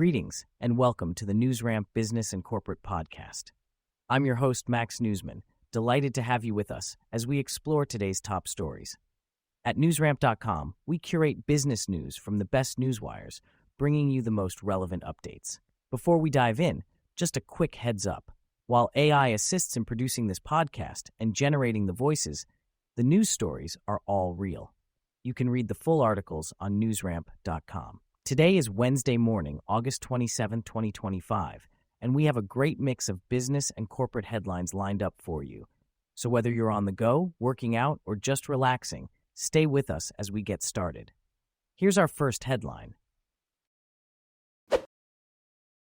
Greetings, and welcome to the NewsRamp Business and Corporate Podcast. I'm your host, Max Newsman, delighted to have you with us as we explore today's top stories. At newsramp.com, we curate business news from the best newswires, bringing you the most relevant updates. Before we dive in, just a quick heads up. While AI assists in producing this podcast and generating the voices, the news stories are all real. You can read the full articles on newsramp.com. Today is Wednesday morning, August 27, 2025, and we have a great mix of business and corporate headlines lined up for you. So whether you're on the go, working out, or just relaxing, stay with us as we get started. Here's our first headline.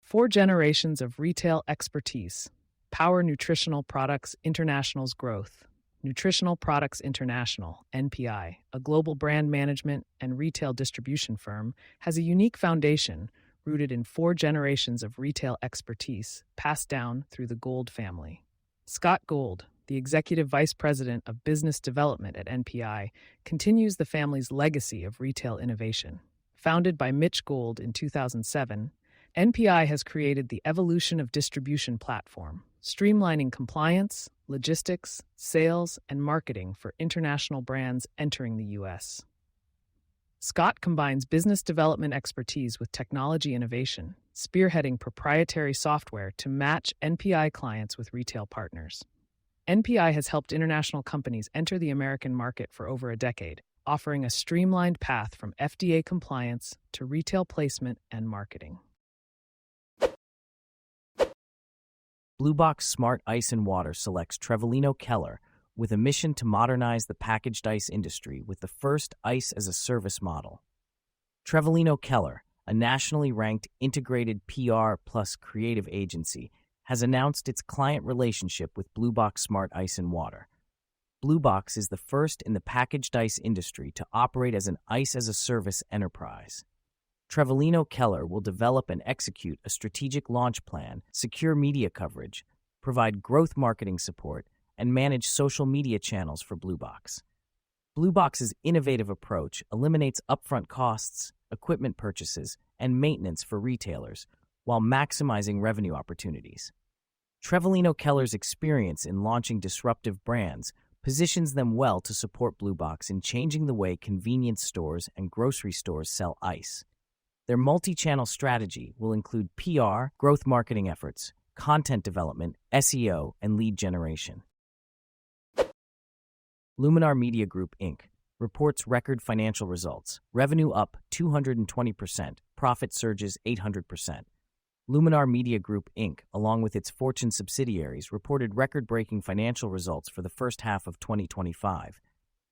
4 generations of retail expertise. Power Nutritional Products International's growth. Nutritional Products International, NPI, a global brand management and retail distribution firm, has a unique foundation rooted in 4 generations of retail expertise passed down through the Gold family. Scott Gold, the Executive Vice President of Business Development at NPI, continues the family's legacy of retail innovation. Founded by Mitch Gold in 2007, NPI has created the Evolution of Distribution platform, streamlining compliance, logistics, sales, and marketing for international brands entering the U.S. Scott combines business development expertise with technology innovation, spearheading proprietary software to match NPI clients with retail partners. NPI has helped international companies enter the American market for over a decade, offering a streamlined path from FDA compliance to retail placement and marketing. Blue Box Smart Ice and Water selects Trevelino Keller with a mission to modernize the packaged ice industry with the first ice-as-a-service model. Trevelino Keller, a nationally ranked integrated PR plus creative agency, has announced its client relationship with Blue Box Smart Ice and Water. Blue Box is the first in the packaged ice industry to operate as an ice-as-a-service enterprise. Trevelino Keller will develop and execute a strategic launch plan, secure media coverage, provide growth marketing support, and manage social media channels for Blue Box. Blue Box's innovative approach eliminates upfront costs, equipment purchases, and maintenance for retailers, while maximizing revenue opportunities. Trevelino Keller's experience in launching disruptive brands positions them well to support Blue Box in changing the way convenience stores and grocery stores sell ice. Their multi-channel strategy will include PR, growth marketing efforts, content development, SEO, and lead generation. Luminar Media Group, Inc. reports record financial results. Revenue up 220%, profit surges 800%. Luminar Media Group, Inc., along with its Fortune subsidiaries, reported record-breaking financial results for the first half of 2025.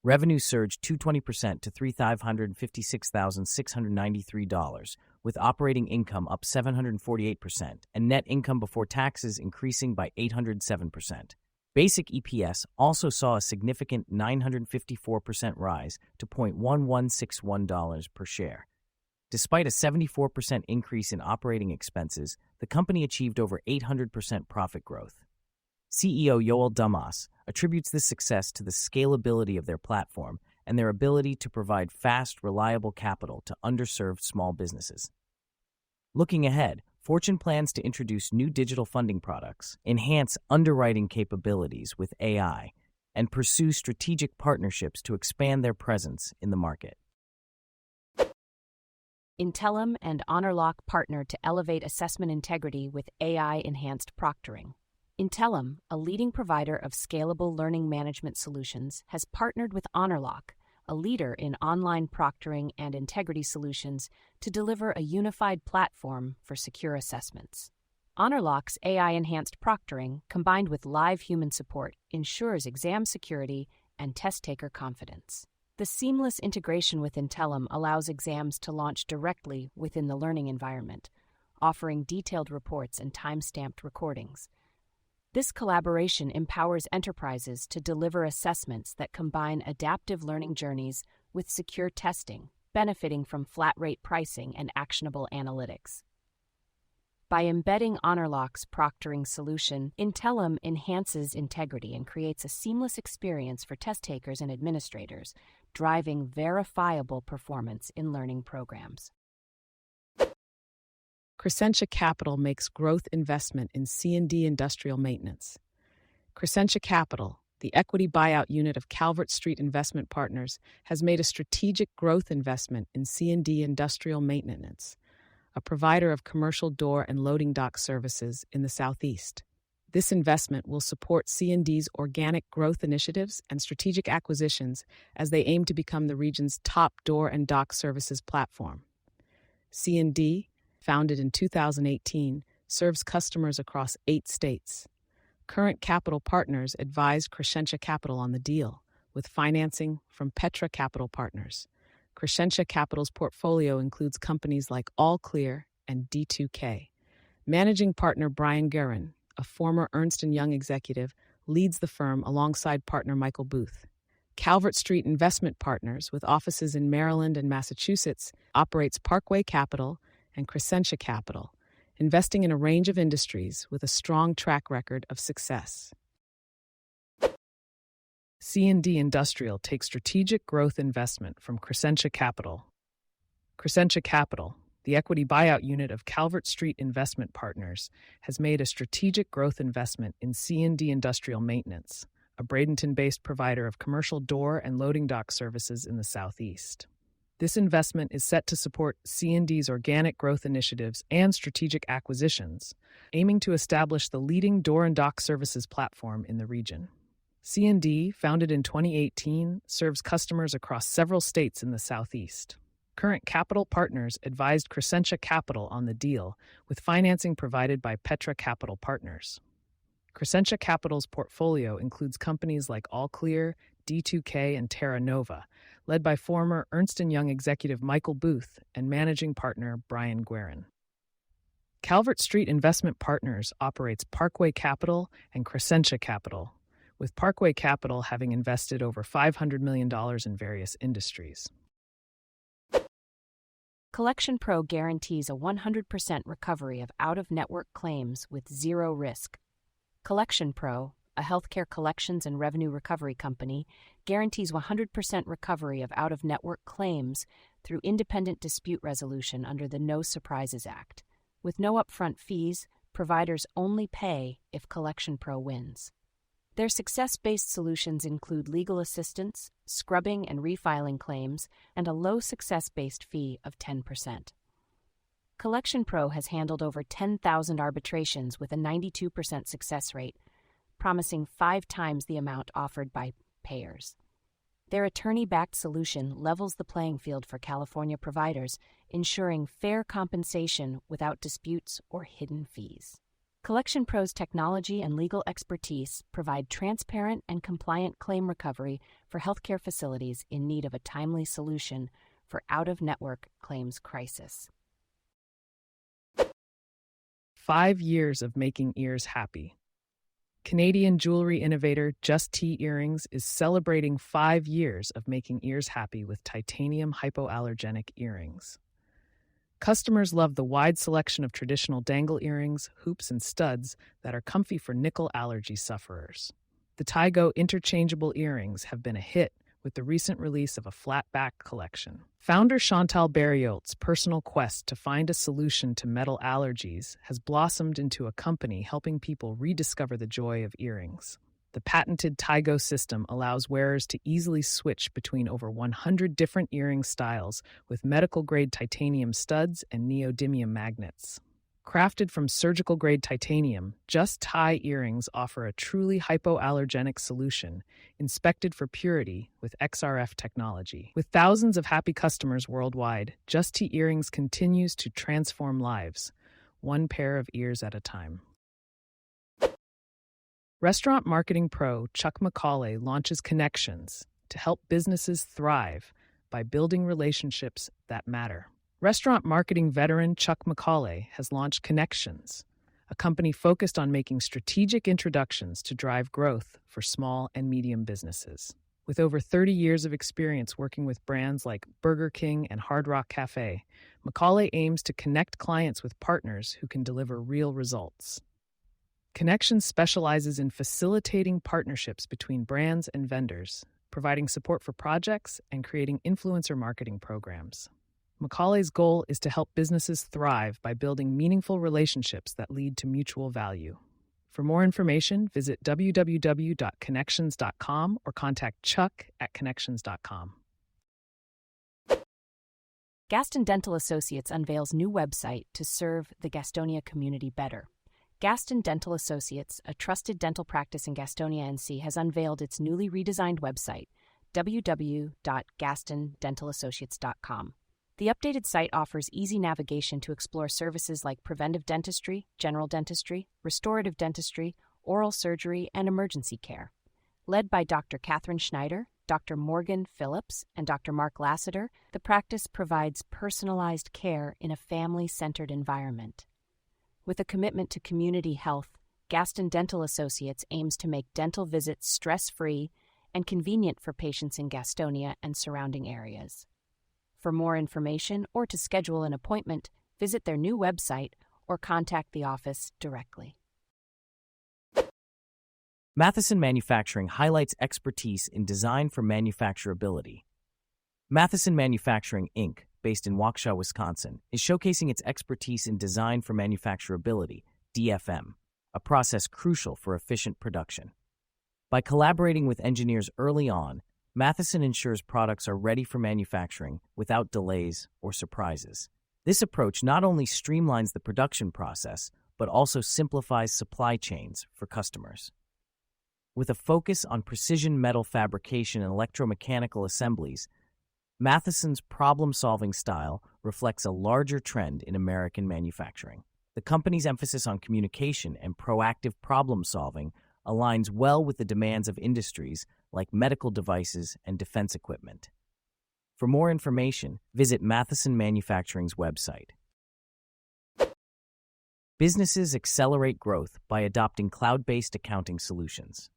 Revenue surged 220% to $356,693, with operating income up 748% and net income before taxes increasing by 807%. Basic EPS also saw a significant 954% rise to $0.1161 per share. Despite a 74% increase in operating expenses, the company achieved over 800% profit growth. CEO Yoel Damas attributes this success to the scalability of their platform and their ability to provide fast, reliable capital to underserved small businesses. Looking ahead, Fortune plans to introduce new digital funding products, enhance underwriting capabilities with AI, and pursue strategic partnerships to expand their presence in the market. Intellum and HonorLock partnered to elevate assessment integrity with AI-enhanced proctoring. Intellum, a leading provider of scalable learning management solutions, has partnered with HonorLock, a leader in online proctoring and integrity solutions, to deliver a unified platform for secure assessments. HonorLock's AI-enhanced proctoring, combined with live human support, ensures exam security and test-taker confidence. The seamless integration with Intellum allows exams to launch directly within the learning environment, offering detailed reports and time-stamped recordings. This collaboration empowers enterprises to deliver assessments that combine adaptive learning journeys with secure testing, benefiting from flat-rate pricing and actionable analytics. By embedding HonorLock's proctoring solution, Intellum enhances integrity and creates a seamless experience for test takers and administrators, driving verifiable performance in learning programs. Crescentia Capital makes growth investment in C&D Industrial Maintenance. Crescentia Capital, the equity buyout unit of Calvert Street Investment Partners, has made a strategic growth investment in C&D Industrial Maintenance, a provider of commercial door and loading dock services in the Southeast. This investment will support C&D's organic growth initiatives and strategic acquisitions as they aim to become the region's top door and dock services platform. C&D, founded in 2018, serves customers across 8 states. Current capital partners advised Crescentia Capital on the deal, with financing from Petra Capital Partners. Crescentia Capital's portfolio includes companies like All Clear and D2K. Managing partner Brian Guerin, a former Ernst & Young executive, leads the firm alongside partner Michael Booth. Calvert Street Investment Partners, with offices in Maryland and Massachusetts, operates Parkway Capital and Crescentia Capital, investing in a range of industries with a strong track record of success. C&D Industrial takes strategic growth investment from Crescentia Capital. Crescentia Capital, the equity buyout unit of Calvert Street Investment Partners, has made a strategic growth investment in C&D Industrial Maintenance, a Bradenton-based provider of commercial door and loading dock services in the Southeast. This investment is set to support C&D's organic growth initiatives and strategic acquisitions, aiming to establish the leading door and dock services platform in the region. C&D, founded in 2018, serves customers across several states in the Southeast. Current capital partners advised Crescentia Capital on the deal, with financing provided by Petra Capital Partners. Crescentia Capital's portfolio includes companies like All Clear, D2K, and Terra Nova, led by former Ernst & Young executive Michael Booth and managing partner Brian Guerin. Calvert Street Investment Partners operates Parkway Capital and Crescentia Capital, with Parkway Capital having invested over $500 million in various industries. Collection Pro guarantees a 100% recovery of out-of-network claims with zero risk. Collection Pro, a healthcare collections and revenue recovery company, guarantees 100% recovery of out-of-network claims through independent dispute resolution under the No Surprises Act. With no upfront fees, providers only pay if Collection Pro wins. Their success-based solutions include legal assistance, scrubbing and refiling claims, and a low success-based fee of 10%. Collection Pro has handled over 10,000 arbitrations with a 92% success rate, promising 5 times the amount offered by payers. Their attorney-backed solution levels the playing field for California providers, ensuring fair compensation without disputes or hidden fees. Collection Pro's technology and legal expertise provide transparent and compliant claim recovery for healthcare facilities in need of a timely solution for out-of-network claims crisis. 5 years of making ears happy. Canadian jewelry innovator Just Tea Earrings is celebrating 5 years of making ears happy with titanium hypoallergenic earrings. Customers love the wide selection of traditional dangle earrings, hoops, and studs that are comfy for nickel allergy sufferers. The Tygo interchangeable earrings have been a hit with the recent release of a flat-back collection. Founder Chantal Berriot's personal quest to find a solution to metal allergies has blossomed into a company helping people rediscover the joy of earrings. The patented Tygo system allows wearers to easily switch between over 100 different earring styles with medical-grade titanium studs and neodymium magnets. Crafted from surgical-grade titanium, Just Tie earrings offer a truly hypoallergenic solution, inspected for purity with XRF technology. With thousands of happy customers worldwide, Just Tie earrings continues to transform lives, one pair of ears at a time. Restaurant marketing pro Chuck McCauley launches Connections to help businesses thrive by building relationships that matter. Restaurant marketing veteran Chuck McCauley has launched Connections, a company focused on making strategic introductions to drive growth for small and medium businesses. With over 30 years of experience working with brands like Burger King and Hard Rock Cafe, McCauley aims to connect clients with partners who can deliver real results. Connections specializes in facilitating partnerships between brands and vendors, providing support for projects, and creating influencer marketing programs. Macaulay's goal is to help businesses thrive by building meaningful relationships that lead to mutual value. For more information, visit www.connections.com or contact Chuck at connections.com. Gaston Dental Associates unveils new website to serve the Gastonia community better. Gaston Dental Associates, a trusted dental practice in Gastonia, NC, has unveiled its newly redesigned website, www.gastondentalassociates.com. The updated site offers easy navigation to explore services like preventive dentistry, general dentistry, restorative dentistry, oral surgery, and emergency care. Led by Dr. Catherine Schneider, Dr. Morgan Phillips, and Dr. Mark Lassiter, the practice provides personalized care in a family-centered environment. With a commitment to community health, Gaston Dental Associates aims to make dental visits stress-free and convenient for patients in Gastonia and surrounding areas. For more information or to schedule an appointment, visit their new website or contact the office directly. Matheson Manufacturing highlights expertise in design for manufacturability. Matheson Manufacturing, Inc., based in Waukesha, Wisconsin, is showcasing its expertise in design for manufacturability, DFM, a process crucial for efficient production. By collaborating with engineers early on, Matheson ensures products are ready for manufacturing without delays or surprises. This approach not only streamlines the production process, but also simplifies supply chains for customers. With a focus on precision metal fabrication and electromechanical assemblies, Matheson's problem-solving style reflects a larger trend in American manufacturing. The company's emphasis on communication and proactive problem-solving aligns well with the demands of industries like medical devices and defense equipment. For more information, visit Matheson Manufacturing's website. Businesses accelerate growth by adopting cloud-based accounting solutions.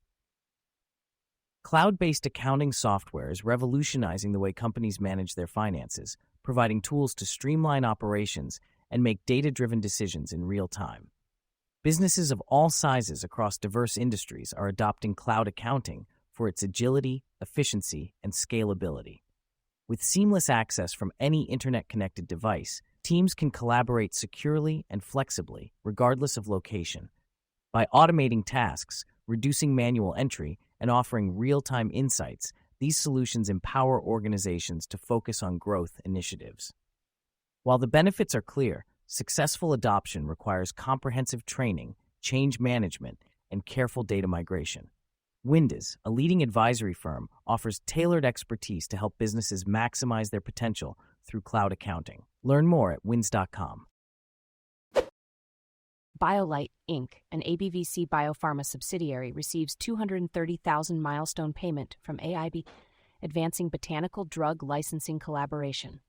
Cloud-based accounting software is revolutionizing the way companies manage their finances, providing tools to streamline operations and make data-driven decisions in real time. Businesses of all sizes across diverse industries are adopting cloud accounting for its agility, efficiency, and scalability. With seamless access from any internet-connected device, teams can collaborate securely and flexibly, regardless of location. By automating tasks, reducing manual entry, and offering real-time insights, these solutions empower organizations to focus on growth initiatives. While the benefits are clear, successful adoption requires comprehensive training, change management, and careful data migration. Windows, a leading advisory firm, offers tailored expertise to help businesses maximize their potential through cloud accounting. Learn more at wins.com. BioLite, Inc., an ABVC Biopharma subsidiary, receives $230,000 milestone payment from AIB, advancing botanical drug licensing collaboration.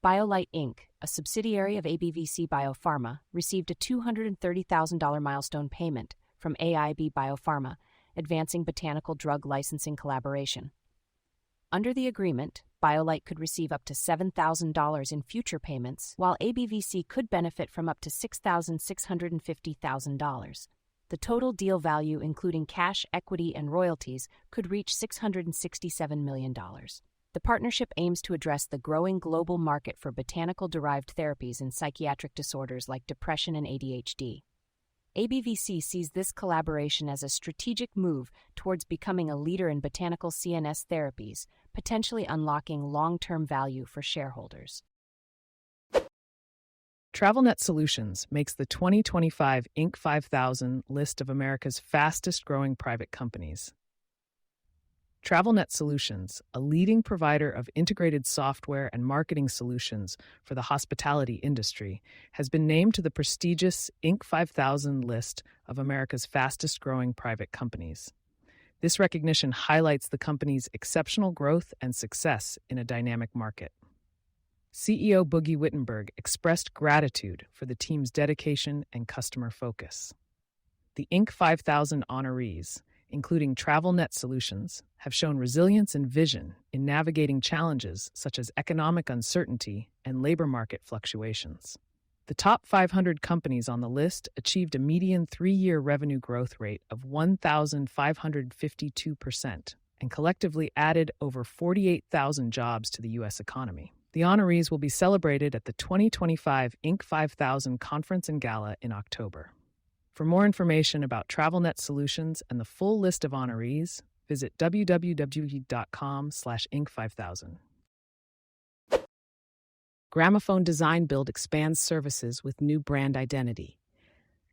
BioLite, Inc., a subsidiary of ABVC Biopharma, received a $230,000 milestone payment from AIB Biopharma, advancing botanical drug licensing collaboration. Under the agreement, BioLite could receive up to $7,000 in future payments, while ABVC could benefit from up to $6,650,000. The total deal value, including cash, equity, and royalties, could reach $667 million. The partnership aims to address the growing global market for botanical-derived therapies in psychiatric disorders like depression and ADHD. ABVC sees this collaboration as a strategic move towards becoming a leader in botanical CNS therapies, potentially unlocking long-term value for shareholders. TravelNet Solutions makes the 2025 Inc. 5000 list of America's fastest-growing private companies. TravelNet Solutions, a leading provider of integrated software and marketing solutions for the hospitality industry, has been named to the prestigious Inc. 5000 list of America's fastest-growing private companies. This recognition highlights the company's exceptional growth and success in a dynamic market. CEO Boogie Wittenberg expressed gratitude for the team's dedication and customer focus. The Inc. 5000 honorees, including TravelNet Solutions, have shown resilience and vision in navigating challenges such as economic uncertainty and labor market fluctuations. The top 500 companies on the list achieved a median 3-year revenue growth rate of 1,552% and collectively added over 48,000 jobs to the U.S. economy. The honorees will be celebrated at the 2025 Inc. 5000 Conference and Gala in October. For more information about TravelNet Solutions and the full list of honorees, visit www.com/Inc5000. Gramophone Design Build expands services with new brand identity.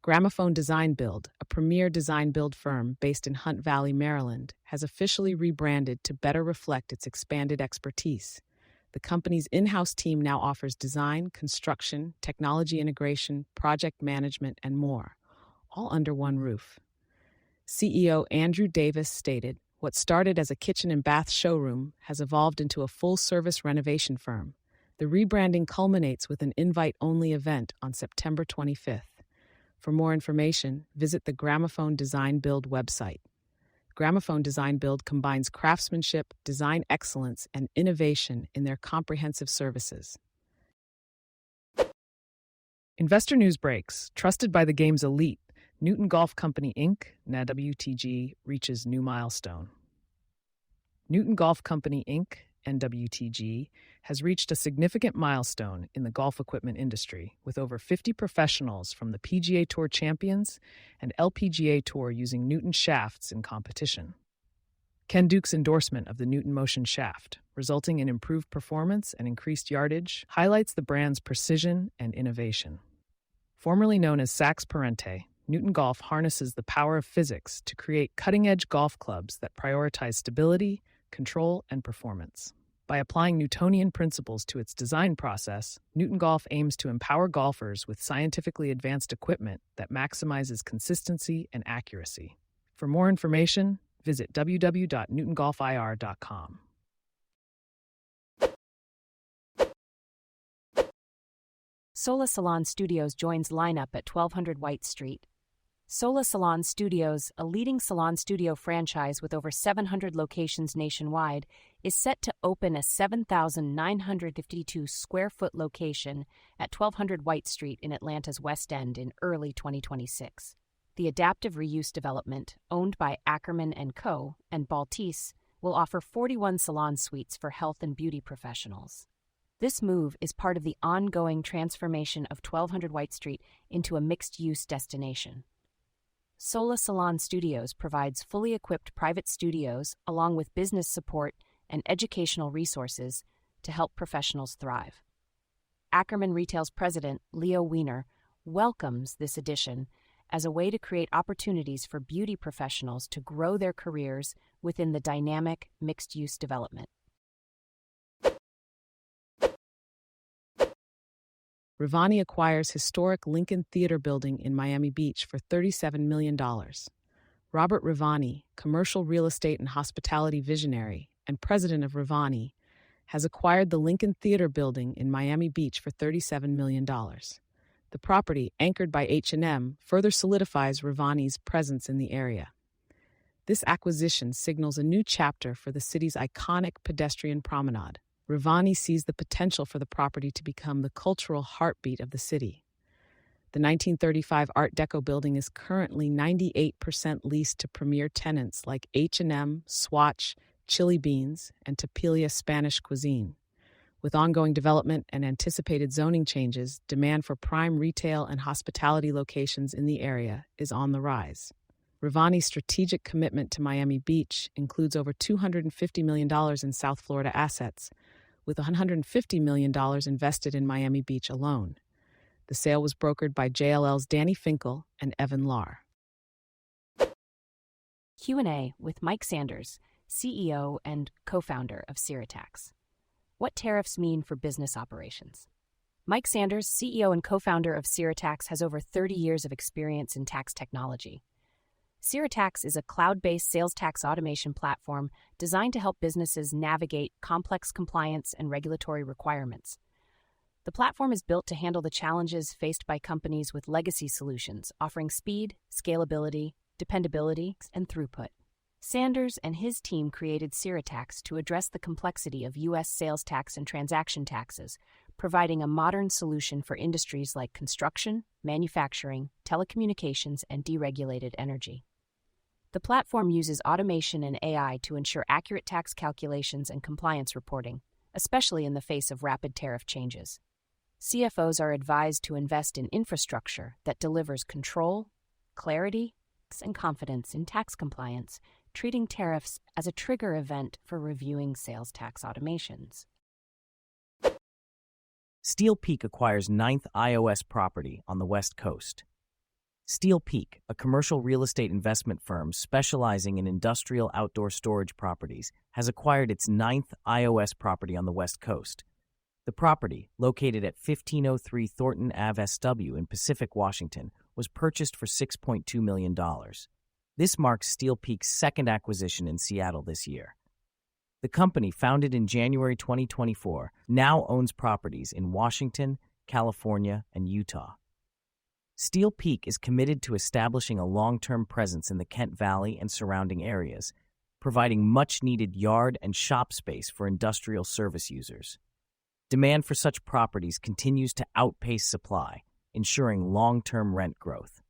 Gramophone Design Build, a premier design build firm based in Hunt Valley, Maryland, has officially rebranded to better reflect its expanded expertise. The company's in-house team now offers design, construction, technology integration, project management, and more, all under one roof. CEO Andrew Davis stated, "What started as a kitchen and bath showroom has evolved into a full-service renovation firm. The rebranding culminates with an invite-only event on September 25th. For more information, visit the Gramophone Design Build website." Gramophone Design Build combines craftsmanship, design excellence, and innovation in their comprehensive services. Investor news breaks. Trusted by the game's elite, Newton Golf Company Inc., NWTG, reaches new milestone. Newton Golf Company Inc., NWTG, has reached a significant milestone in the golf equipment industry, with over 50 professionals from the PGA Tour Champions and LPGA Tour using Newton shafts in competition. Ken Duke's endorsement of the Newton Motion shaft, resulting in improved performance and increased yardage, highlights the brand's precision and innovation. Formerly known as Sax Parente, Newton Golf harnesses the power of physics to create cutting-edge golf clubs that prioritize stability, control, and performance. By applying Newtonian principles to its design process, Newton Golf aims to empower golfers with scientifically advanced equipment that maximizes consistency and accuracy. For more information, visit www.newtongolfir.com. Sola Salon Studios joins lineup at 1200 White Street. Sola Salon Studios, a leading salon studio franchise with over 700 locations nationwide, is set to open a 7,952 square foot location at 1200 White Street in Atlanta's West End in early 2026. The adaptive reuse development, owned by Ackerman & Co. and Baltese, will offer 41 salon suites for health and beauty professionals. This move is part of the ongoing transformation of 1200 White Street into a mixed-use destination. Sola Salon Studios provides fully equipped private studios along with business support and educational resources to help professionals thrive. Ackerman Retail's president, Leo Wiener, welcomes this addition as a way to create opportunities for beauty professionals to grow their careers within the dynamic mixed-use development. Rivani acquires historic Lincoln Theater building in Miami Beach for $37 million. Robert Rivani, commercial real estate and hospitality visionary and president of Rivani, has acquired the Lincoln Theater building in Miami Beach for $37 million. The property, anchored by H&M, further solidifies Rivani's presence in the area. This acquisition signals a new chapter for the city's iconic pedestrian promenade. Rivani sees the potential for the property to become the cultural heartbeat of the city. The 1935 Art Deco building is currently 98% leased to premier tenants like H&M, Swatch, Chili Beans, and Tapilia Spanish Cuisine. With ongoing development and anticipated zoning changes, demand for prime retail and hospitality locations in the area is on the rise. Rivani's strategic commitment to Miami Beach includes over $250 million in South Florida assets, with $150 million invested in Miami Beach alone. The sale was brokered by JLL's Danny Finkel and Evan Lahr. Q&A with Mike Sanders, CEO and co-founder of Siritax. What tariffs mean for business operations? Mike Sanders, CEO and co-founder of Siritax, has over 30 years of experience in tax technology. Siritax is a cloud-based sales tax automation platform designed to help businesses navigate complex compliance and regulatory requirements. The platform is built to handle the challenges faced by companies with legacy solutions, offering speed, scalability, dependability, and throughput. Sanders and his team created Siritax to address the complexity of U.S. sales tax and transaction taxes, providing a modern solution for industries like construction, manufacturing, telecommunications, and deregulated energy. The platform uses automation and AI to ensure accurate tax calculations and compliance reporting, especially in the face of rapid tariff changes. CFOs are advised to invest in infrastructure that delivers control, clarity, and confidence in tax compliance, treating tariffs as a trigger event for reviewing sales tax automations. Steel Peak acquires 9th iOS property on the West Coast. Steel Peak, a commercial real estate investment firm specializing in industrial outdoor storage properties, has acquired its 9th iOS property on the West Coast. The property, located at 1503 Thornton Ave SW in Pacific, Washington, was purchased for $6.2 million. This marks Steel Peak's second acquisition in Seattle this year. The company, founded in January 2024, now owns properties in Washington, California, and Utah. Steel Peak is committed to establishing a long-term presence in the Kent Valley and surrounding areas, providing much-needed yard and shop space for industrial service users. Demand for such properties continues to outpace supply, ensuring long-term rent growth.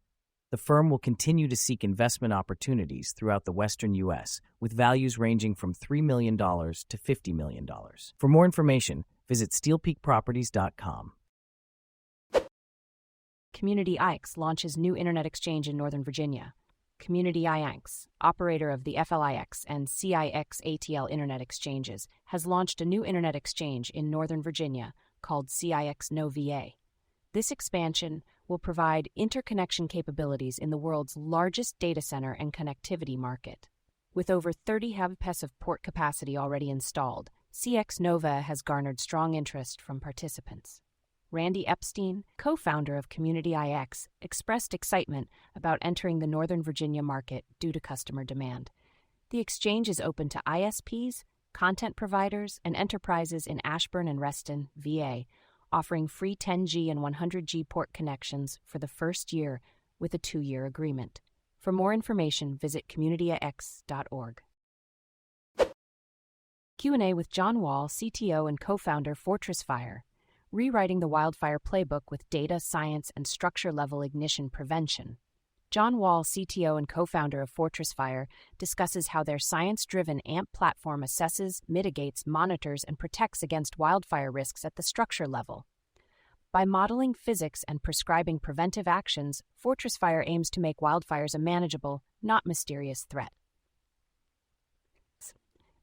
The firm will continue to seek investment opportunities throughout the western U.S., with values ranging from $3 million to $50 million. For more information, visit steelpeakproperties.com. Community IX launches new internet exchange in Northern Virginia. Community IX, operator of the FLIX and CIX ATL internet exchanges, has launched a new internet exchange in Northern Virginia called CIX NoVA. This expansion will provide interconnection capabilities in the world's largest data center and connectivity market. With over 30 hubs of port capacity already installed, CX Nova has garnered strong interest from participants. Randy Epstein, co-founder of Community IX, expressed excitement about entering the Northern Virginia market due to customer demand. The exchange is open to ISPs, content providers, and enterprises in Ashburn and Reston, VA, offering free 10G and 100G port connections for the first year with a 2-year agreement. For more information, visit communityx.org. Q&A with John Wall, CTO and co-founder Fortress Fire, rewriting the wildfire playbook with data, science, and structure-level ignition prevention. John Wall, CTO and co-founder of Fortress Fire, discusses how their science-driven AMP platform assesses, mitigates, monitors, and protects against wildfire risks at the structure level. By modeling physics and prescribing preventive actions, Fortress Fire aims to make wildfires a manageable, not mysterious threat.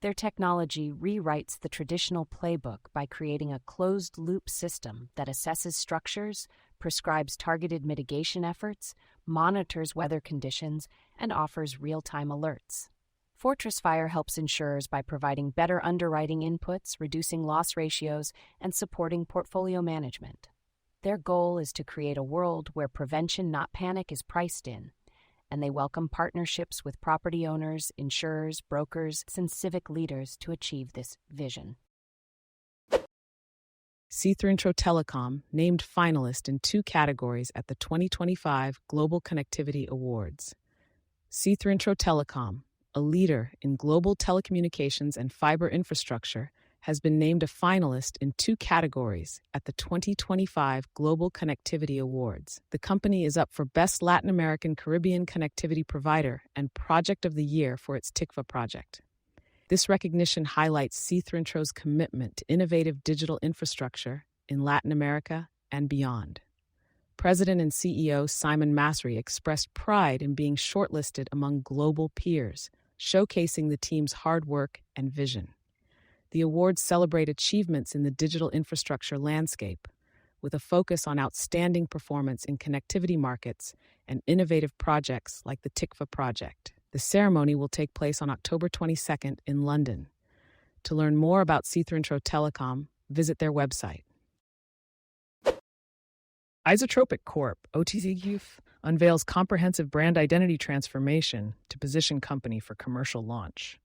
Their technology rewrites the traditional playbook by creating a closed-loop system that assesses structures, prescribes targeted mitigation efforts, monitors weather conditions, and offers real-time alerts. Fortress Fire helps insurers by providing better underwriting inputs, reducing loss ratios, and supporting portfolio management. Their goal is to create a world where prevention, not panic, is priced in, and they welcome partnerships with property owners, insurers, brokers, and civic leaders to achieve this vision. C3 Telecom named finalist in 2 categories at the 2025 Global Connectivity Awards. C3 Telecom, a leader in global telecommunications and fiber infrastructure, has been named a finalist in 2 categories at the 2025 Global Connectivity Awards. The company is up for Best Latin American Caribbean Connectivity Provider and Project of the Year for its TICFA project. This recognition highlights C3's commitment to innovative digital infrastructure in Latin America and beyond. President and CEO Simon Masri expressed pride in being shortlisted among global peers, showcasing the team's hard work and vision. The awards celebrate achievements in the digital infrastructure landscape, with a focus on outstanding performance in connectivity markets and innovative projects like the TICFA project. The ceremony will take place on October 22nd in London. To learn more about C3 Telecom, visit their website. Isotropic Corp. (OTCQ) unveils comprehensive brand identity transformation to position company for commercial launch.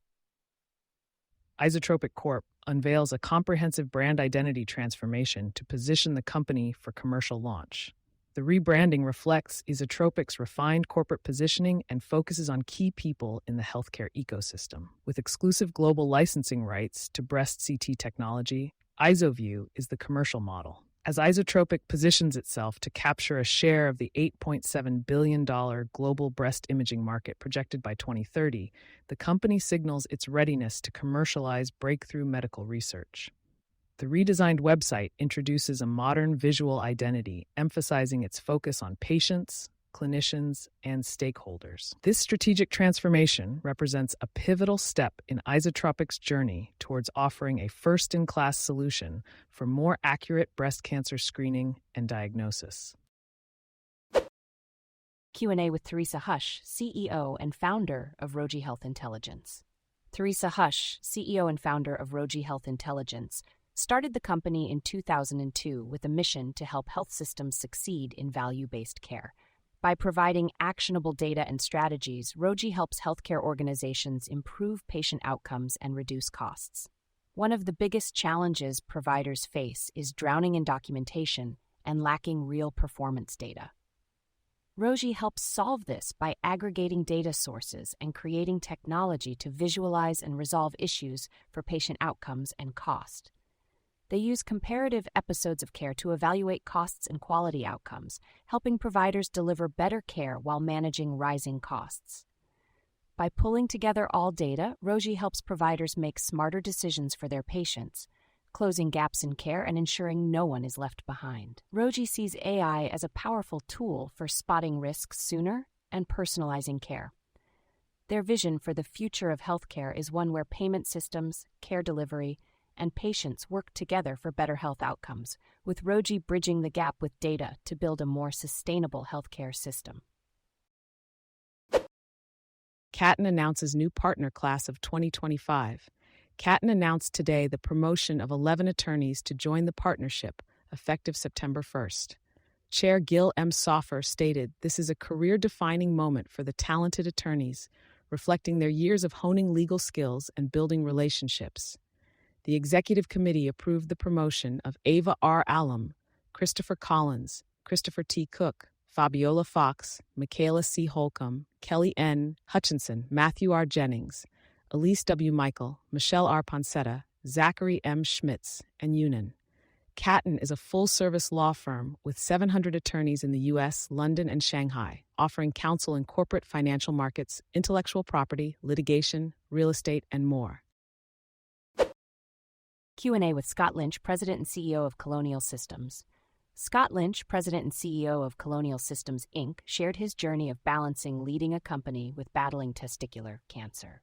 Isotropic Corp. Unveils a comprehensive brand identity transformation to position the company for commercial launch. The rebranding reflects Isotropic's refined corporate positioning and focuses on key people in the healthcare ecosystem. With exclusive global licensing rights to breast CT technology, IsoView is the commercial model. As Isotropic positions itself to capture a share of the $8.7 billion global breast imaging market projected by 2030, the company signals its readiness to commercialize breakthrough medical research. The redesigned website introduces a modern visual identity, emphasizing its focus on patients, clinicians, and stakeholders. This strategic transformation represents a pivotal step in Isotropic's journey towards offering a first-in-class solution for more accurate breast cancer screening and diagnosis. Q&A with Theresa Hush, CEO and founder of Roji Health Intelligence. Theresa Hush, CEO and founder of Roji Health Intelligence, started the company in 2002 with a mission to help health systems succeed in value-based care. By providing actionable data and strategies, Roji helps healthcare organizations improve patient outcomes and reduce costs. One of the biggest challenges providers face is drowning in documentation and lacking real performance data. Roji helps solve this by aggregating data sources and creating technology to visualize and resolve issues for patient outcomes and cost. They use comparative episodes of care to evaluate costs and quality outcomes, helping providers deliver better care while managing rising costs. By pulling together all data, Roji helps providers make smarter decisions for their patients, closing gaps in care and ensuring no one is left behind. Roji sees AI as a powerful tool for spotting risks sooner and personalizing care. Their vision for the future of healthcare is one where payment systems, care delivery, and patients work together for better health outcomes, with Roji bridging the gap with data to build a more sustainable healthcare system. Catton announces new partner class of 2025. Catton announced today the promotion of 11 attorneys to join the partnership, effective September 1st. Chair Gil M. Soffer stated, "This is a career-defining moment for the talented attorneys, reflecting their years of honing legal skills and building relationships." The executive committee approved the promotion of Ava R. Allum, Christopher Collins, Christopher T. Cook, Fabiola Fox, Michaela C. Holcomb, Kelly N. Hutchinson, Matthew R. Jennings, Elise W. Michael, Michelle R. Poncetta, Zachary M. Schmitz, and Yunan. Catton is a full-service law firm with 700 attorneys in the U.S., London, and Shanghai, offering counsel in corporate financial markets, intellectual property, litigation, real estate, and more. Q&A with Scott Lynch, President and CEO of Colonial Systems. Scott Lynch, President and CEO of Colonial Systems, Inc., shared his journey of balancing leading a company with battling testicular cancer.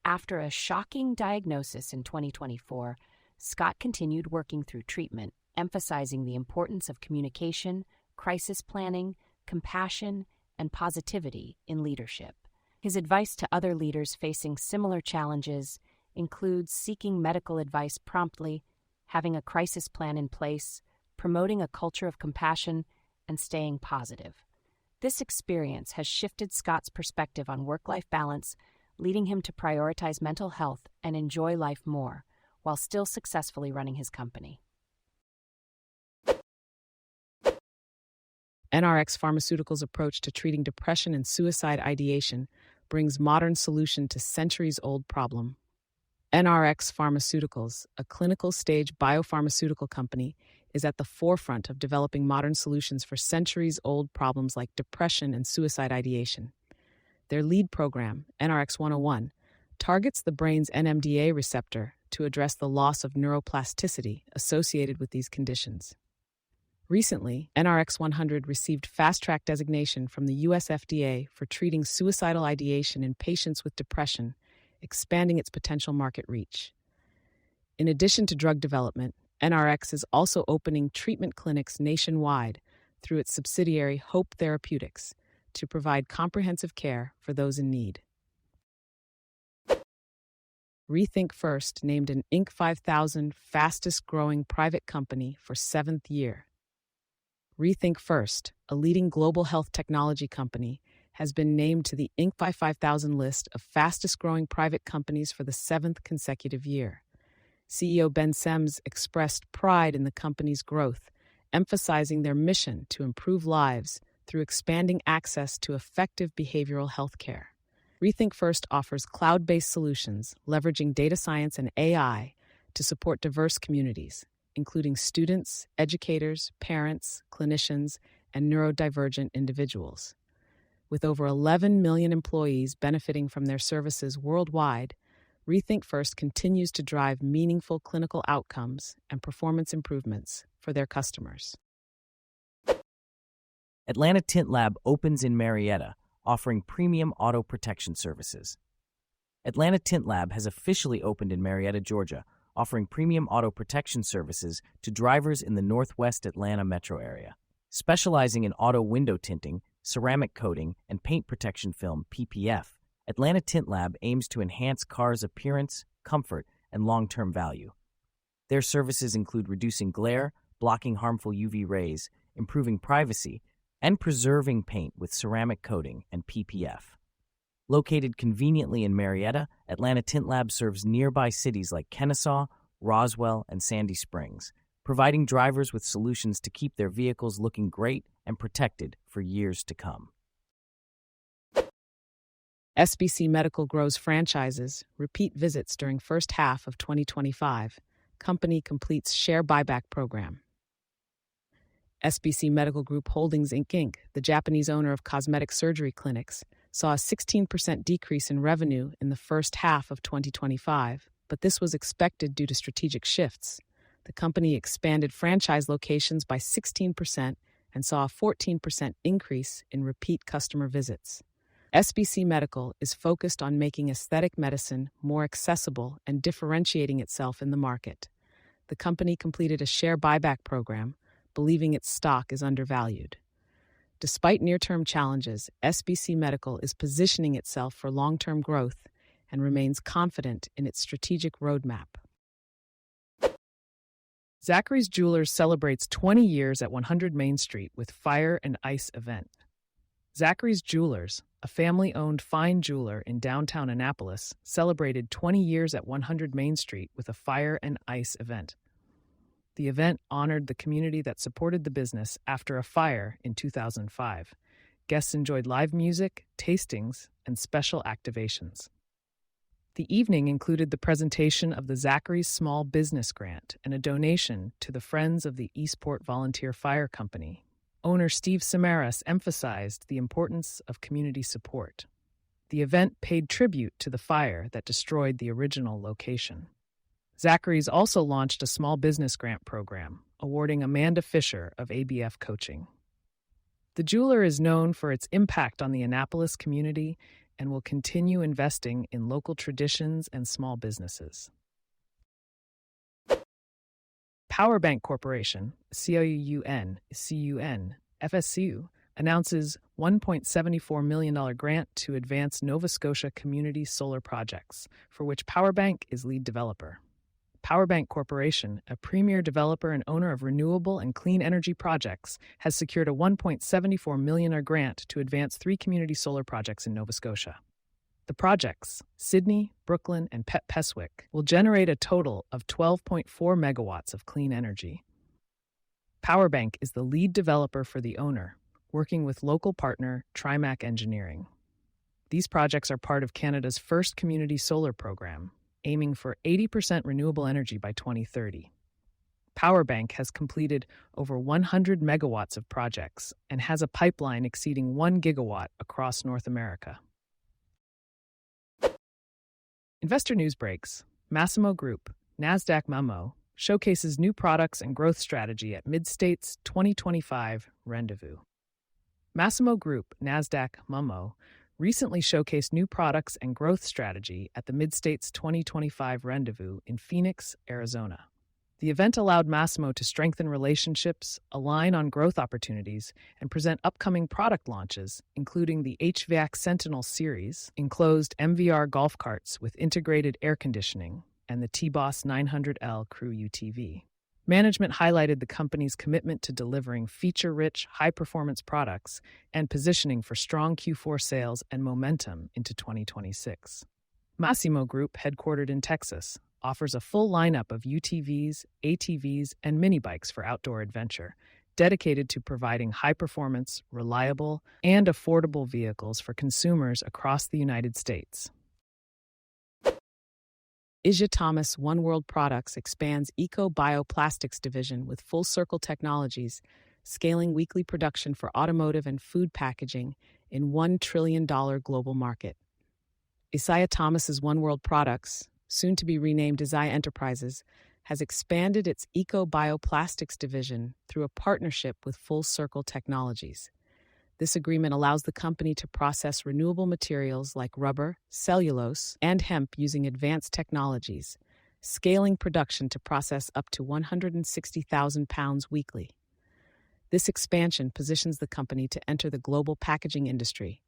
After a shocking diagnosis in 2024, Scott continued working through treatment, emphasizing the importance of communication, crisis planning, compassion, and positivity in leadership. His advice to other leaders facing similar challenges includes seeking medical advice promptly, having a crisis plan in place, promoting a culture of compassion, and staying positive. This experience has shifted Scott's perspective on work-life balance, leading him to prioritize mental health and enjoy life more, while still successfully running his company. NRx Pharmaceuticals' approach to treating depression and suicide ideation brings modern solution to centuries-old problem. NRx Pharmaceuticals, a clinical-stage biopharmaceutical company, is at the forefront of developing modern solutions for centuries-old problems like depression and suicide ideation. Their lead program, NRx 101, targets the brain's NMDA receptor to address the loss of neuroplasticity associated with these conditions. Recently, NRx 100 received Fast Track designation from the U.S. FDA for treating suicidal ideation in patients with depression, expanding its potential market reach. In addition to drug development, NRx is also opening treatment clinics nationwide through its subsidiary Hope Therapeutics to provide comprehensive care for those in need. Rethink First named an Inc. 5000 fastest-growing private company for 7th year. Rethink First, a leading global health technology company, has been named to the Inc. 5000 list of fastest-growing private companies for the 7th consecutive year. CEO Ben Sems expressed pride in the company's growth, emphasizing their mission to improve lives through expanding access to effective behavioral health care. Rethink First offers cloud-based solutions leveraging data science and AI to support diverse communities, including students, educators, parents, clinicians, and neurodivergent individuals. With over 11 million employees benefiting from their services worldwide, Rethink First continues to drive meaningful clinical outcomes and performance improvements for their customers. Atlanta Tint Lab opens in Marietta, offering premium auto protection services. Atlanta Tint Lab has officially opened in Marietta, Georgia, offering premium auto protection services to drivers in the Northwest Atlanta metro area. Specializing in auto window tinting, ceramic coating, and paint protection film (PPF), Atlanta Tint Lab aims to enhance cars' appearance, comfort, and long-term value. Their services include reducing glare, blocking harmful UV rays, improving privacy, and preserving paint with ceramic coating and PPF. Located conveniently in Marietta, Atlanta Tint Lab serves nearby cities like Kennesaw, Roswell, and Sandy Springs, providing drivers with solutions to keep their vehicles looking great and protected for years to come. SBC Medical grows franchises, repeat visits during first half of 2025. Company completes share buyback program. SBC Medical Group Holdings Inc., the Japanese owner of cosmetic surgery clinics, saw a 16% decrease in revenue in the first half of 2025, but this was expected due to strategic shifts. The company expanded franchise locations by 16% and saw a 14% increase in repeat customer visits. SBC Medical is focused on making aesthetic medicine more accessible and differentiating itself in the market. The company completed a share buyback program, believing its stock is undervalued. Despite near-term challenges, SBC Medical is positioning itself for long-term growth and remains confident in its strategic roadmap. Zachary's Jewelers celebrates 20 years at 100 Main Street with Fire and Ice event. Zachary's Jewelers, a family-owned fine jeweler in downtown Annapolis, celebrated 20 years at 100 Main Street with a Fire and Ice event. The event honored the community that supported the business after a fire in 2005. Guests enjoyed live music, tastings, and special activations. The evening included the presentation of the Zachary's Small Business Grant and a donation to the Friends of the Eastport Volunteer Fire Company. Owner Steve Samaras emphasized the importance of community support. The event paid tribute to the fire that destroyed the original location. Zachary's also launched a small business grant program, awarding Amanda Fisher of ABF Coaching. The jeweler is known for its impact on the Annapolis community and will continue investing in local traditions and small businesses. Powerbank Corporation, CUN, FSU, announces $1.74 million grant to advance Nova Scotia community solar projects, for which Powerbank is lead developer. Powerbank Corporation, a premier developer and owner of renewable and clean energy projects, has secured a $1.74 million grant to advance 3 community solar projects in Nova Scotia. The projects, Sydney, Brooklyn, and Peswick, will generate a total of 12.4 megawatts of clean energy. Powerbank is the lead developer for the owner, working with local partner Trimac Engineering. These projects are part of Canada's first community solar program, aiming for 80% renewable energy by 2030. Powerbank has completed over 100 megawatts of projects and has a pipeline exceeding 1 gigawatt across North America. Investor News Breaks. Massimo Group, NASDAQ Memo, showcases new products and growth strategy at Mid-States 2025 Rendezvous. Massimo Group, NASDAQ Memo, recently showcased new products and growth strategy at the Mid-States 2025 Rendezvous in Phoenix, Arizona. The event allowed Massimo to strengthen relationships, align on growth opportunities, and present upcoming product launches, including the HVAC Sentinel series, enclosed MVR golf carts with integrated air conditioning, and the T-Boss 900L Crew UTV. Management highlighted the company's commitment to delivering feature-rich, high-performance products and positioning for strong Q4 sales and momentum into 2026. Massimo Group, headquartered in Texas, offers a full lineup of UTVs, ATVs, and mini bikes for outdoor adventure, dedicated to providing high-performance, reliable, and affordable vehicles for consumers across the United States. Isja Thomas One World Products expands eco-bioplastics division with Full Circle Technologies, scaling weekly production for automotive and food packaging in $1 trillion global market. Isaiah Thomas's One World Products, soon to be renamed Isaiah Enterprises, has expanded its eco-bioplastics division through a partnership with Full Circle Technologies. This agreement allows the company to process renewable materials like rubber, cellulose, and hemp using advanced technologies, scaling production to process up to 160,000 pounds weekly. This expansion positions the company to enter the global packaging industry,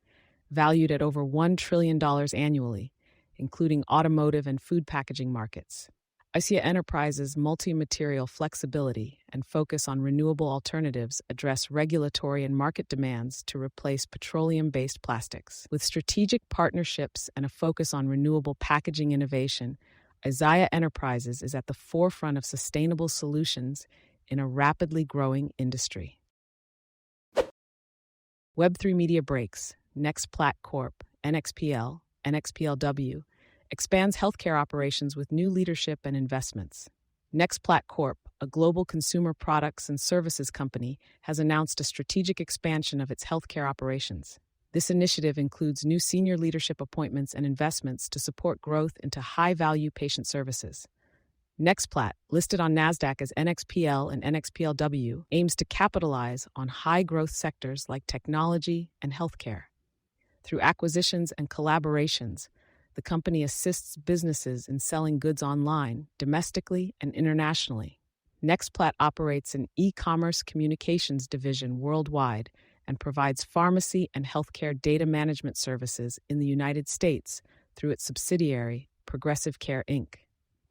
valued at over $1 trillion annually, including automotive and food packaging markets. ICEA Enterprises' multi-material flexibility and focus on renewable alternatives address regulatory and market demands to replace petroleum-based plastics. With strategic partnerships and a focus on renewable packaging innovation, ICEA Enterprises is at the forefront of sustainable solutions in a rapidly growing industry. Web3 Media Breaks, NextPlat Corp., NXPL, NXPLW, expands healthcare operations with new leadership and investments. NextPlat Corp., a global consumer products and services company, has announced a strategic expansion of its healthcare operations. This initiative includes new senior leadership appointments and investments to support growth into high-value patient services. NextPlat, listed on NASDAQ as NXPL and NXPLW, aims to capitalize on high-growth sectors like technology and healthcare. Through acquisitions and collaborations, the company assists businesses in selling goods online, domestically and internationally. NextPlat operates an e-commerce communications division worldwide and provides pharmacy and healthcare data management services in the United States through its subsidiary, Progressive Care, Inc.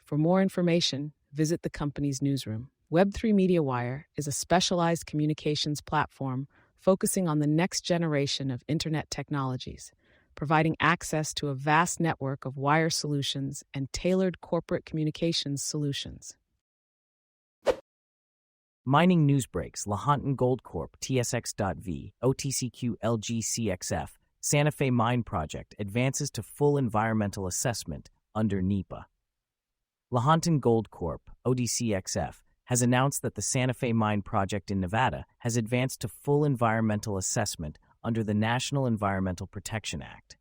For more information, visit the company's newsroom. Web3 MediaWire is a specialized communications platform focusing on the next generation of Internet technologies, providing access to a vast network of wire solutions and tailored corporate communications solutions. Mining news breaks: Lahontan Gold Corp., TSX.V, OTCQ LGCXF, Santa Fe Mine Project advances to full environmental assessment under NEPA. Lahontan Gold Corp., ODCXF, has announced that the Santa Fe Mine Project in Nevada has advanced to full environmental assessment under the National Environmental Protection Act.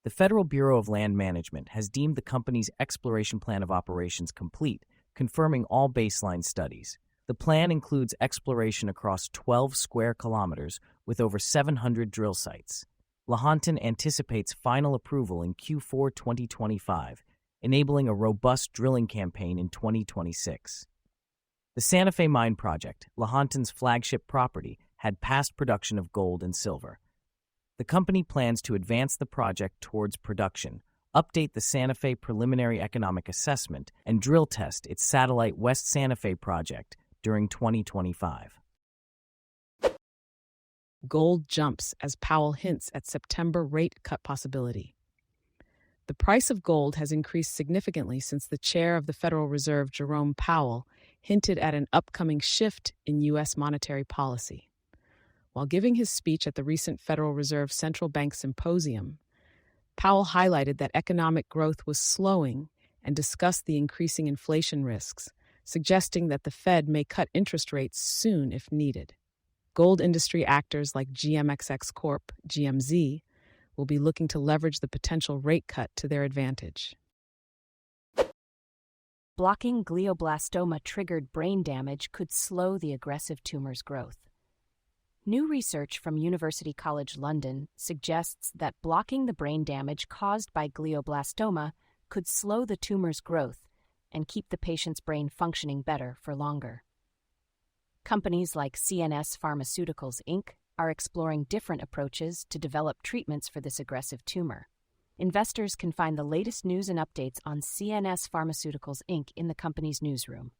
The Federal Bureau of Land Management has deemed the company's exploration plan of operations complete, confirming all baseline studies. The plan includes exploration across 12 square kilometers with over 700 drill sites. Lahontan anticipates final approval in Q4 2025, enabling a robust drilling campaign in 2026. The Santa Fe Mine Project, Lahontan's flagship property, had past production of gold and silver. The company plans to advance the project towards production, update the Santa Fe Preliminary Economic Assessment, and drill test its satellite West Santa Fe project during 2025. Gold jumps as Powell hints at September rate cut possibility. The price of gold has increased significantly since the chair of the Federal Reserve, Jerome Powell, hinted at an upcoming shift in U.S. monetary policy. While giving his speech at the recent Federal Reserve Central Bank Symposium, Powell highlighted that economic growth was slowing and discussed the increasing inflation risks, suggesting that the Fed may cut interest rates soon if needed. Gold industry actors like GMXX Corp., GMZ, will be looking to leverage the potential rate cut to their advantage. Blocking glioblastoma-triggered brain damage could slow the aggressive tumor's growth. New research from University College London suggests that blocking the brain damage caused by glioblastoma could slow the tumor's growth and keep the patient's brain functioning better for longer. Companies like CNS Pharmaceuticals, Inc. are exploring different approaches to develop treatments for this aggressive tumor. Investors can find the latest news and updates on CNS Pharmaceuticals, Inc. in the company's newsroom.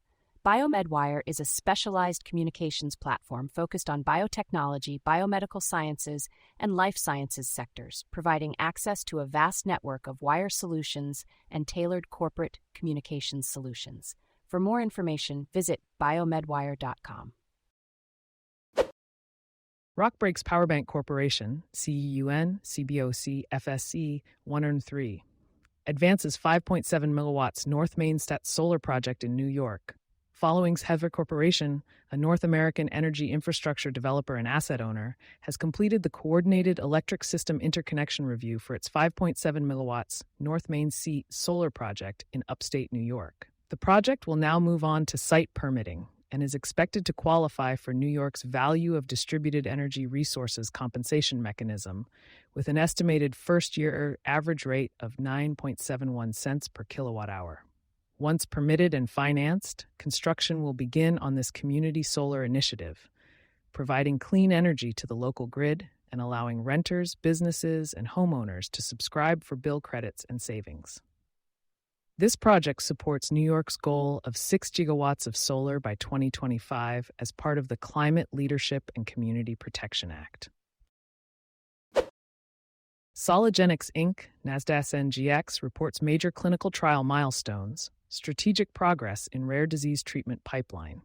BioMedWire is a specialized communications platform focused on biotechnology, biomedical sciences, and life sciences sectors, providing access to a vast network of wire solutions and tailored corporate communications solutions. For more information, visit biomedwire.com. Rockbreaks Powerbank Corporation, CEUN, CBOC, FSC 103, advances 5.7 megawatts North Mainstat solar project in New York. Following's Heather Corporation, a North American energy infrastructure developer and asset owner, has completed the Coordinated Electric System Interconnection Review for its 5.7 megawatts North Main Sea solar project in upstate New York. The project will now move on to site permitting and is expected to qualify for New York's Value of Distributed Energy Resources compensation mechanism, with an estimated first-year average rate of 9.71 cents per kilowatt hour. Once permitted and financed, construction will begin on this community solar initiative, providing clean energy to the local grid and allowing renters, businesses, and homeowners to subscribe for bill credits and savings. This project supports New York's goal of 6 gigawatts of solar by 2025 as part of the Climate Leadership and Community Protection Act. Sologenics Inc., NASDAQ NGX, reports major clinical trial milestones, strategic progress in rare disease treatment pipeline.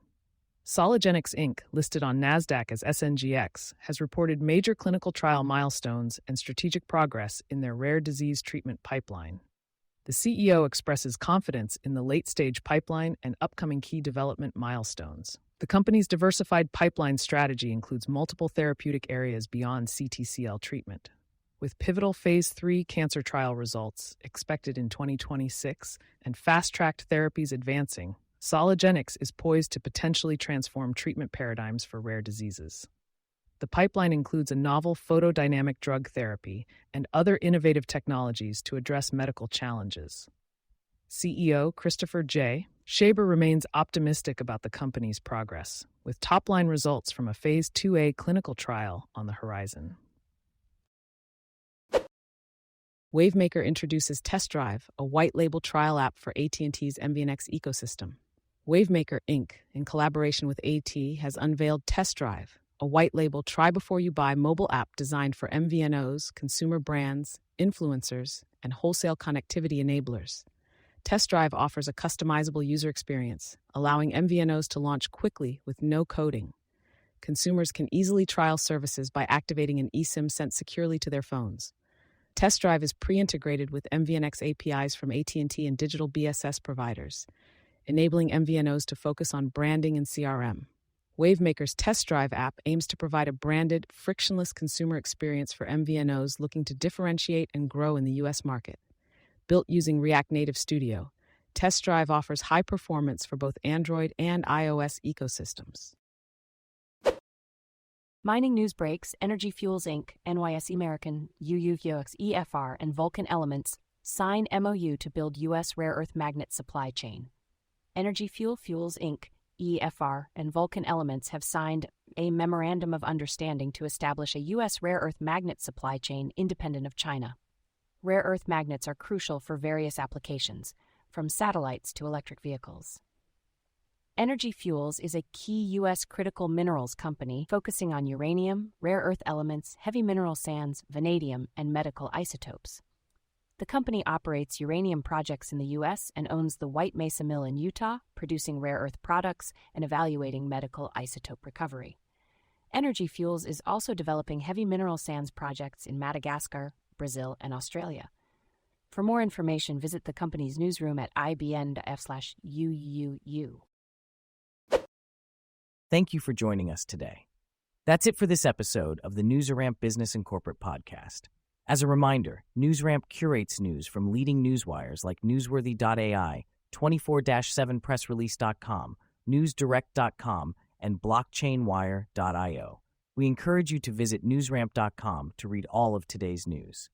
Sologenics Inc., listed on NASDAQ as SNGX, has reported major clinical trial milestones and strategic progress in their rare disease treatment pipeline. The CEO expresses confidence in the late-stage pipeline and upcoming key development milestones. The company's diversified pipeline strategy includes multiple therapeutic areas beyond CTCL treatment. With pivotal Phase 3 cancer trial results expected in 2026 and fast-tracked therapies advancing, Sologenics is poised to potentially transform treatment paradigms for rare diseases. The pipeline includes a novel photodynamic drug therapy and other innovative technologies to address medical challenges. CEO Christopher J. Shaber remains optimistic about the company's progress, with top-line results from a Phase 2A clinical trial on the horizon. Wavemaker introduces Test Drive, a white-label trial app for AT&T's MVNX ecosystem. Wavemaker Inc., in collaboration with AT, has unveiled Test Drive, a white-label try-before-you-buy mobile app designed for MVNOs, consumer brands, influencers, and wholesale connectivity enablers. Test Drive offers a customizable user experience, allowing MVNOs to launch quickly with no coding. Consumers can easily trial services by activating an eSIM sent securely to their phones. Test Drive is pre-integrated with MVNX APIs from AT&T and digital BSS providers, enabling MVNOs to focus on branding and CRM. Wavemaker's Test Drive app aims to provide a branded, frictionless consumer experience for MVNOs looking to differentiate and grow in the U.S. market. Built using React Native Studio, Test Drive offers high performance for both Android and iOS ecosystems. Mining news breaks: Energy Fuels Inc., NYSE American, UUUX EFR, and Vulcan Elements sign MOU to build U.S. rare earth magnet supply chain. Energy Fuels Inc., EFR, and Vulcan Elements have signed a memorandum of understanding to establish a U.S. rare earth magnet supply chain independent of China. Rare earth magnets are crucial for various applications, from satellites to electric vehicles. Energy Fuels is a key U.S. critical minerals company focusing on uranium, rare earth elements, heavy mineral sands, vanadium, and medical isotopes. The company operates uranium projects in the U.S. and owns the White Mesa Mill in Utah, producing rare earth products and evaluating medical isotope recovery. Energy Fuels is also developing heavy mineral sands projects in Madagascar, Brazil, and Australia. For more information, visit the company's newsroom at ibn.f/UUU. Thank you for joining us today. That's it for this episode of the NewsRamp Business and Corporate Podcast. As a reminder, NewsRamp curates news from leading newswires like Newsworthy.ai, 24/7pressrelease.com, NewsDirect.com, and BlockchainWire.io. We encourage you to visit newsramp.com to read all of today's news.